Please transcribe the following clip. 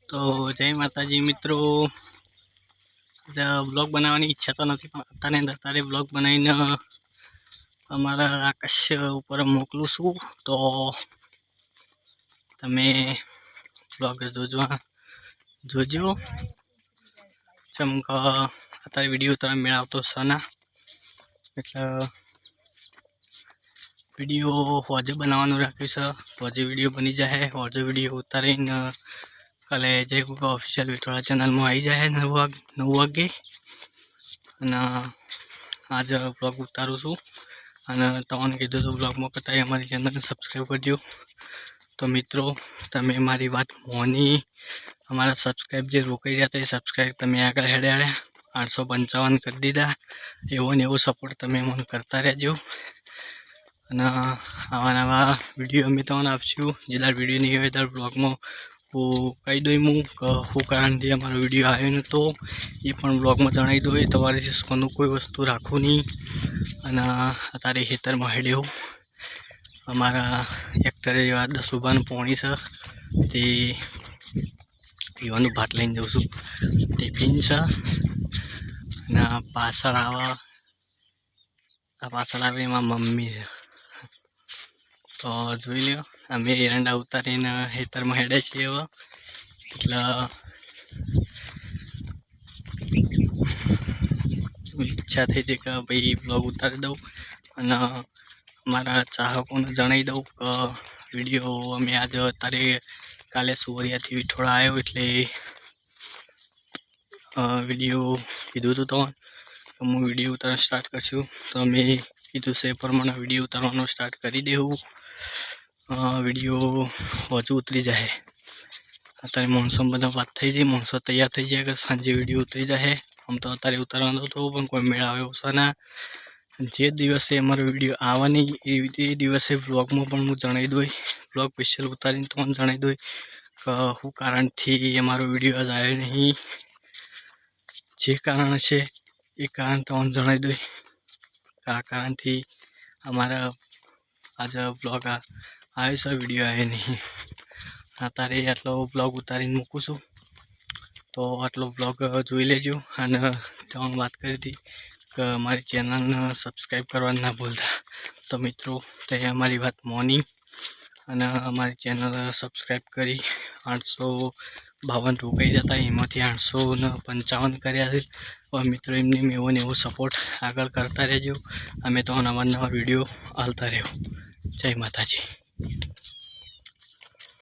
तो जय माताजी मित्रों। ब्लॉग बनाने ઈચ્છા तो नहीं पण अत्यारे ब्लॉग बनावीने अमारा आकाश ऊपर मोकलूं छूं। तो तमे ब्लॉग जोजो चमक अत्यारे विडियो उतार मेळ आवतो सना एटले विडियो होजे बनाववानुं राख्युं छे। होजे विडियो बनी जाए, होजे विडियो उतारीने काले जय गुगा ऑफिशियल विठोळा चेनल में आई जाए 9 वागे। अने आज ब्लॉग उतारूं छूं अने तमने कीधुं तो ब्लॉग में कताई अमारी चेनल ने सब्सक्राइब करजो। तो मित्रों तमे मारी वात मोनी अमारा सब्सक्राइब जे रोकाई रह्या था सब्सक्राइब तमे आगळ हेड्या 855 कर दीधा। एवो ने एवो सपोर्ट तमे मने करता रहेजो अने आवा नवा विडियो अमे तमने आपशुं। जे दाड़ विडियो नहीं आवे त्यार ब्लॉग में हूँ कही दईमु कि शू कारण थी अमारो विडियो आव्यो नतो ए पण ब्लॉग में जणावी दो। तमारे सोनू कोई वस्तु राखो नहीं अने अत्यारे खेतर में हेड्यो अमारा एक्टरे जेवा 10 ऊभानु पोणी छे ते पीवानुं भाट लईने जाऊं छुं। टिफिन छे अने पाछळ आवे एमां मम्मी छे। तो जोई ल्यो अमे एरंडा उतारीने खेतर में हेड्या छीए एटले इच्छा थई छे कि भाई ब्लॉग उतारी दऊं अने अमारा चाहकोने जणावी दऊं कि विडियो अमे आज अत्यारे काले सुवरियाथी विठोळा आव्यो एटले विडियो कीधुं हतुं तमने हूँ विडियो उतारवानुं स्टार्ट करशुं। तो अमे कीधुं छे ए प्रमाणे विडियो उतारवानुं स्टार्ट करी देवुं। विडियो हजू उतरी जाए अत्यारे माणसों बधा वात थई गई, माणसों तैयार थई गया कि सांजे विडियो उतरी जाए। हम तो अत्यारे उतारवानो हतो पण कोई मेळ आव्यो छे ना। जे दिवसे अमारो विडियो आववानी ए दिवसे व्लॉग में पण हूँ जणावी दोई, व्लॉग स्पेशियल उतारीने तमने जणावी दोई कि शू कारण थी अमारो विडियो आज आव्यो नहीं। जे कारण हशे ए कारण तमने जणावी दोई कि आ कारण थी अमारा आज व्लॉग आव्यो छे विडियो आव्यो नहीं। अत्यारे आटलो व्लॉग उतारीने मूकું છું। तो आटलो व्लॉग जोई लेजो अने तमने वात करी थी कि अमारी चेनल ने सब्सक्राइब करवानुं ना भूलता। तो मित्रों ते अमारी वात मोनी अने अमारी चेनल सब्सक्राइब करी 852 रोकाई जता एमांथी 855 कर्या छे। मित्रों एमने एवो ने एवो सपोर्ट आगळ करता रहेजो। अमे तो नवा नवा विडियो आलता रहेव। जय माताजी।